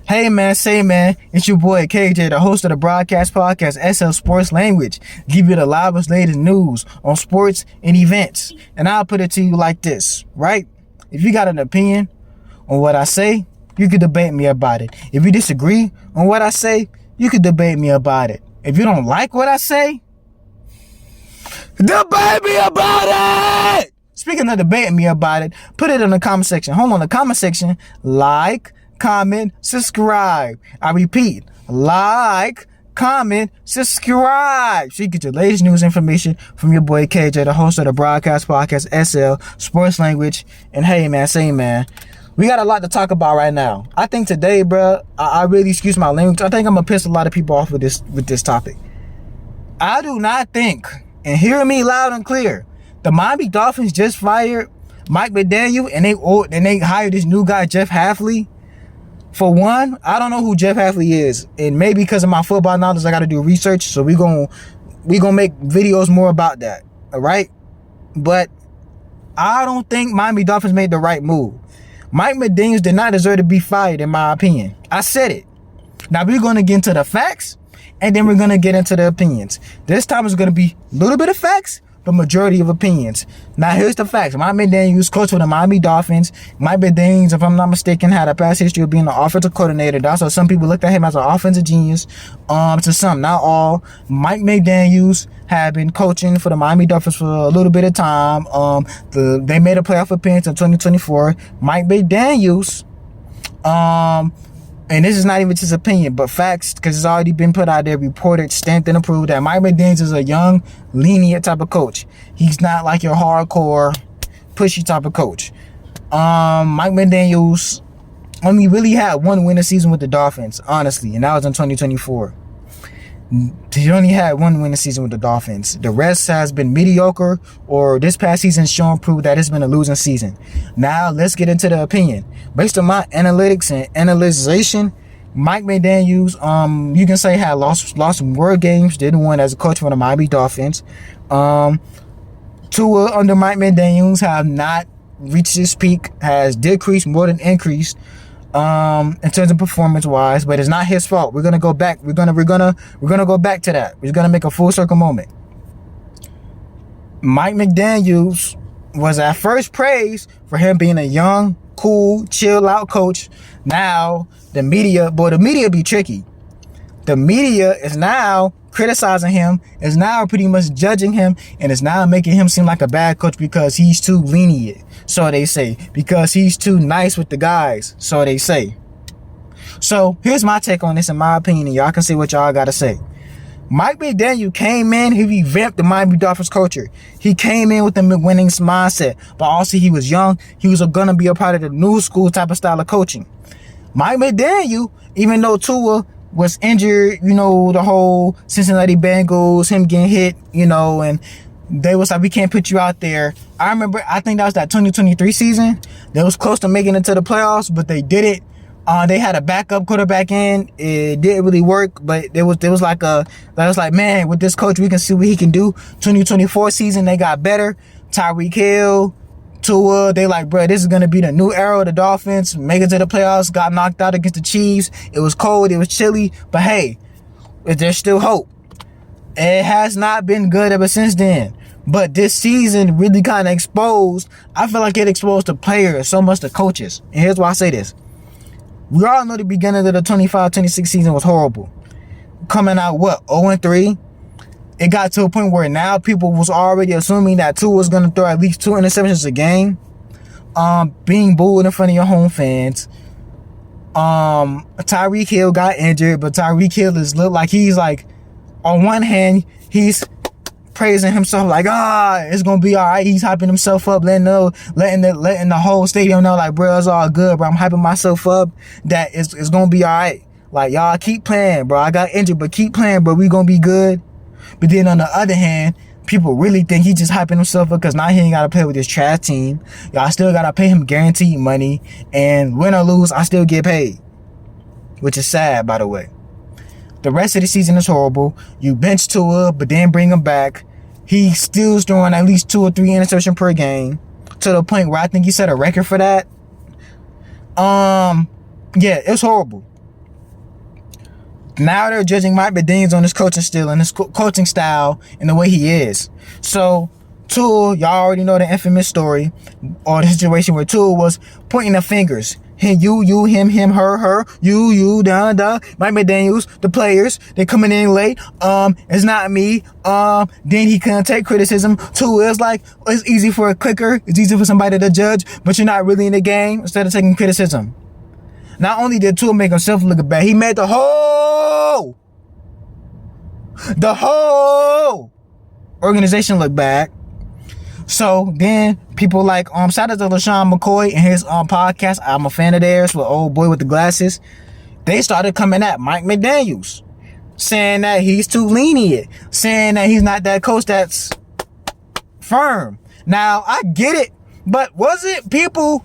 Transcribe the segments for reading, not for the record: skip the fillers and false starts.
Hey man, say man, it's your boy KJ, the host of the broadcast podcast SL Sports Language. Give you the livest latest news on sports and events. And I'll put it to you like this, right? If you got an opinion on what I say, you can debate me about it. If you disagree on what I say, you can debate me about it. If you don't like what I say, debate me about it! Speaking of debating me about it, put it in the comment section. Hold on, the comment section, like, comment, subscribe. I repeat, like, comment, subscribe. So you get your latest news information from your boy KJ, the host of the broadcast podcast SL Sports Language. And hey man, say man, we got a lot to talk about right now. I think today, bro, I really, excuse my language, I think I'm gonna piss a lot of people off with this topic. I do not think, and hear me loud and clear, the Miami Dolphins just fired Mike McDaniel and they hired this new guy, Jeff Hafley. For one, I don't know who Jeff Hafley is, and maybe because of my football knowledge, I got to do research. So we gonna make videos more about that. All right, but I don't think Miami Dolphins made the right move. Mike McDaniel did not deserve to be fired, in my opinion. I said it. Now we're gonna get into the facts, and then we're gonna get into the opinions. This time it's gonna be a little bit of facts, but majority of opinions. Now here's the facts. Mike McDaniel, coach for the Miami Dolphins. Mike McDaniel, if I'm not mistaken, had a past history of being an offensive coordinator. That's why some people looked at him as an offensive genius. To some, not all. Mike McDaniel had been coaching for the Miami Dolphins for a little bit of time. They made a playoff appearance in 2024. Mike McDaniel, and this is not even just opinion, but facts, because it's already been put out there, reported, stamped, and approved that Mike McDaniel is a young, lenient type of coach. He's not like your hardcore, pushy type of coach. Mike McDaniel only really had one winning season with the Dolphins, honestly, and that was in 2024. He only had one winning season with the Dolphins. The rest has been mediocre, or this past season shown proof that it's been a losing season. Now let's get into the opinion. Based on my analytics and analyzation, Mike McDaniel, you can say had lost some word games. Didn't win as a coach for the Miami Dolphins. Tua under Mike McDaniel have not reached his peak, has decreased more than increased. In terms of performance wise, but it's not his fault. We're gonna go back. We're gonna go back to that. We're gonna make a full circle moment. Mike McDaniel was at first praised for him being a young, cool, chill out coach. Now the media be tricky. The media is now criticizing him, is now pretty much judging him, and is now making him seem like a bad coach because he's too lenient, so they say, because he's too nice with the guys, so they say. So here's my take on this, in my opinion, and y'all can say what y'all gotta say. Mike McDaniel came in, he revamped the Miami Dolphins culture. He came in with the winning mindset, but also he was young. He was gonna be a part of the new school type of style of coaching. Mike McDaniel, even though Tua was injured, the whole Cincinnati Bengals, him getting hit, and they was like, we can't put you out there. I remember, I think that was that 2023 season. They was close to making it to the playoffs, but they didn't. They had a backup quarterback in. It didn't really work, but there was like, man, with this coach, we can see what he can do. 2024 season, they got better. Tyreek Hill, Tua, they like, bro, this is going to be the new era of the Dolphins. Make it to the playoffs, got knocked out against the Chiefs. It was cold, it was chilly, but hey, there's still hope. It has not been good ever since then. But this season really kind of exposed, I feel like it exposed the players so much the coaches. And here's why I say this. We all know the beginning of the 25-26 season was horrible. Coming out, 0-3? It got to a point where now people was already assuming that Tua was going to throw at least 2 interceptions a game. Being booed in front of your home fans. Tyreek Hill got injured, but Tyreek Hill look like he's like, on one hand, he's praising himself like, it's gonna be all right. He's hyping himself up, letting the whole stadium know, like, bro, it's all good, bro. I'm hyping myself up that it's gonna be all right. Like, y'all keep playing, bro. I got injured, but keep playing, bro. We gonna be good. But then on the other hand, people really think he just hyping himself up because now he ain't got to play with this trash team. Y'all still got to pay him guaranteed money. And win or lose, I still get paid. Which is sad, by the way. The rest of the season is horrible. You bench Tua, but then bring him back. He still's throwing at least 2 or 3 interceptions per game. To the point where I think he set a record for that. Yeah, it's horrible. Now they're judging Mike McDaniels on his coaching skill and his coaching style and the way he is. So Tua, y'all already know the infamous story or the situation where Tua was pointing the fingers. You, him, her, you, Mike McDaniels, the players, they coming in late. It's not me. Then he couldn't take criticism. Tua is like, it's easy for a clicker. It's easy for somebody to judge, but you're not really in the game instead of taking criticism. Not only did Tua make himself look bad, he made the whole organization look bad. So then people like shout out to LaShawn McCoy and his podcast. I'm a fan of theirs with old boy with the glasses. They started coming at Mike McDaniels, saying that he's too lenient, saying that he's not that coach that's firm. Now I get it, but was it people?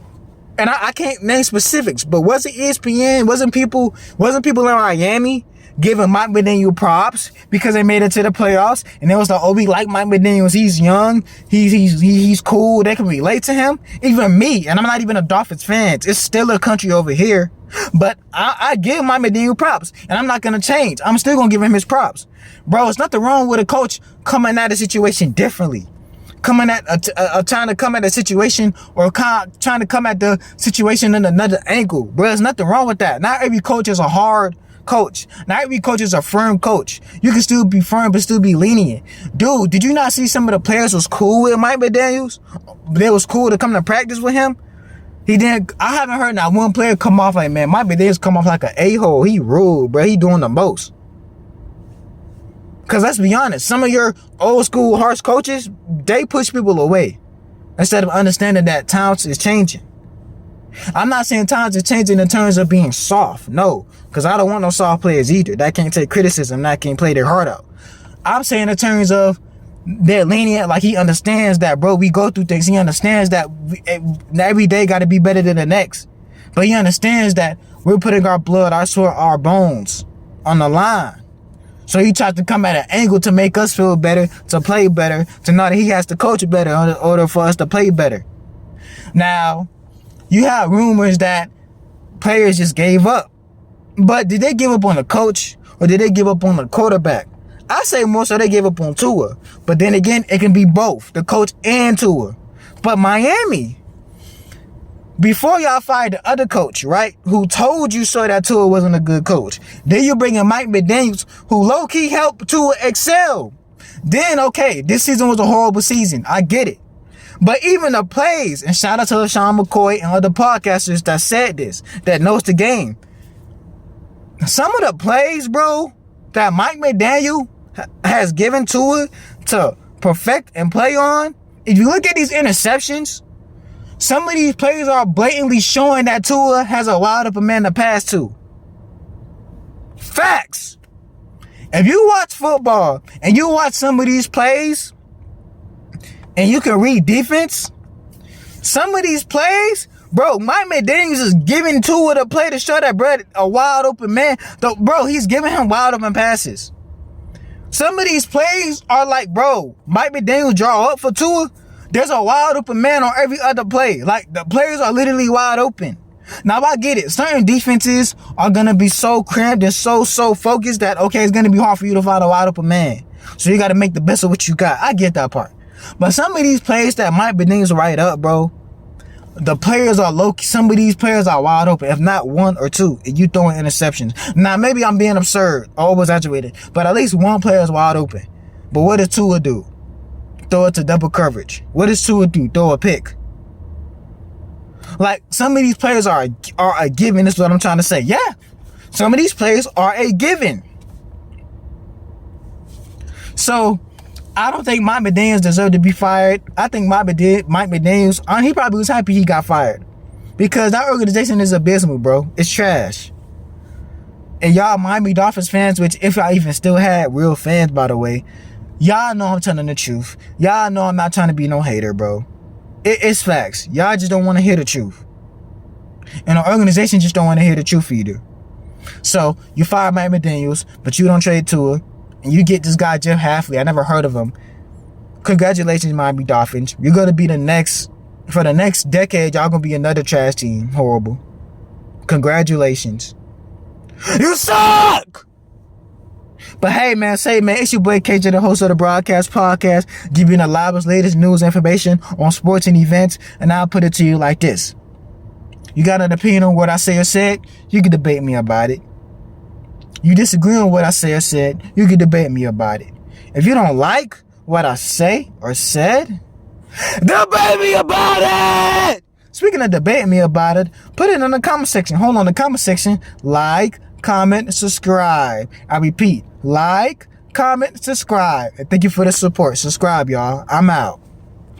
And I can't name specifics, but was it ESPN? Wasn't people in Miami giving Mike McDaniel props because they made it to the playoffs? And it was like, oh, we like Mike McDaniels. He's young. He's cool. They can relate to him. Even me, and I'm not even a Dolphins fan. It's still a country over here. But I give Mike McDaniel props, and I'm not going to change. I'm still going to give him his props. Bro, it's nothing wrong with a coach coming at a situation differently. Coming at trying to come at a situation or trying to come at the situation in another angle. Bro, there's nothing wrong with that. Not every coach is a hard coach. Not every coach is a firm coach. You can still be firm but still be lenient. Dude, did you not see some of the players was cool with Mike McDaniels? They was cool to come to practice with him. He didn't. I haven't heard not one player come off like, man, Mike McDaniels come off like an a-hole. He rude, bro. He doing the most. Because let's be honest, some of your old school harsh coaches, they push people away instead of understanding that times is changing. I'm not saying times is changing in terms of being soft. No, because I don't want no soft players either. That can't take criticism, that can't play their heart out. I'm saying in terms of they're lenient, like he understands that, bro, we go through things. He understands that every day got to be better than the next. But he understands that we're putting our blood, our sweat, our bones on the line. So he tried to come at an angle to make us feel better, to play better, to know that he has to coach better in order for us to play better. Now, you have rumors that players just gave up. But did they give up on the coach or did they give up on the quarterback? I say more so they gave up on Tua. But then again, it can be both, the coach and Tua. But Miami, before y'all fired the other coach, right, who told you so that Tua wasn't a good coach, then you bring in Mike McDaniels, who low-key helped Tua excel. Then, okay, this season was a horrible season. I get it. But even the plays, and shout out to LaShawn McCoy and other podcasters that said this, that knows the game. Some of the plays, bro, that Mike McDaniel has given Tua to perfect and play on, if you look at these interceptions, some of these plays are blatantly showing that Tua has a wide open man to pass to. Facts. If you watch football and you watch some of these plays and you can read defense, some of these plays, bro, Mike McDaniels is giving Tua the play to show that, bro, a wide open man. Bro, he's giving him wide open passes. Some of these plays are like, bro, Mike McDaniels draw up for Tua. There's a wide open man on every other play. Like, the players are literally wide open. Now, I get it. Certain defenses are going to be so cramped and so focused that, okay, it's going to be hard for you to find a wide open man. So you got to make the best of what you got. I get that part. But some of these plays that Mike McDaniels write up, bro, the players are low. Some of these players are wide open, if not one or two, and you throwing interceptions. Now, maybe I'm being absurd or over-exaggerated, but at least one player is wide open. But what does Tua do? Throw it to double coverage. What does Tua do? Throw a pick. Like, some of these players are a given. This is what I'm trying to say. Yeah, some of these players are a given. So, I don't think Mike McDaniels deserved to be fired. I think Mike McDaniels, he probably was happy he got fired. Because that organization is abysmal, bro. It's trash. And y'all Miami Dolphins fans, which if y'all even still had real fans, by the way, y'all know I'm telling the truth. Y'all know I'm not trying to be no hater, bro. It's facts. Y'all just don't want to hear the truth. And the organization just don't want to hear the truth either. So, you fire Mike McDaniels, but you don't trade Tua. And you get this guy, Jeff Hafley. I never heard of him. Congratulations, Miami Dolphins. You're going to be for the next decade, y'all going to be another trash team. Horrible. Congratulations. You suck! But hey, man, it's your boy KJ, the host of the Broadcast Podcast, giving the livest, latest news information on sports and events. And I'll put it to you like this. You got an opinion on what I say or said? You can debate me about it. You disagree on what I say or said? You can debate me about it. If you don't like what I say or said, debate me about it! Speaking of debate me about it, put it in the comment section. Hold on, the comment section. Like, comment, subscribe. I repeat, like, comment, subscribe. And thank you for the support. Subscribe, y'all. I'm out.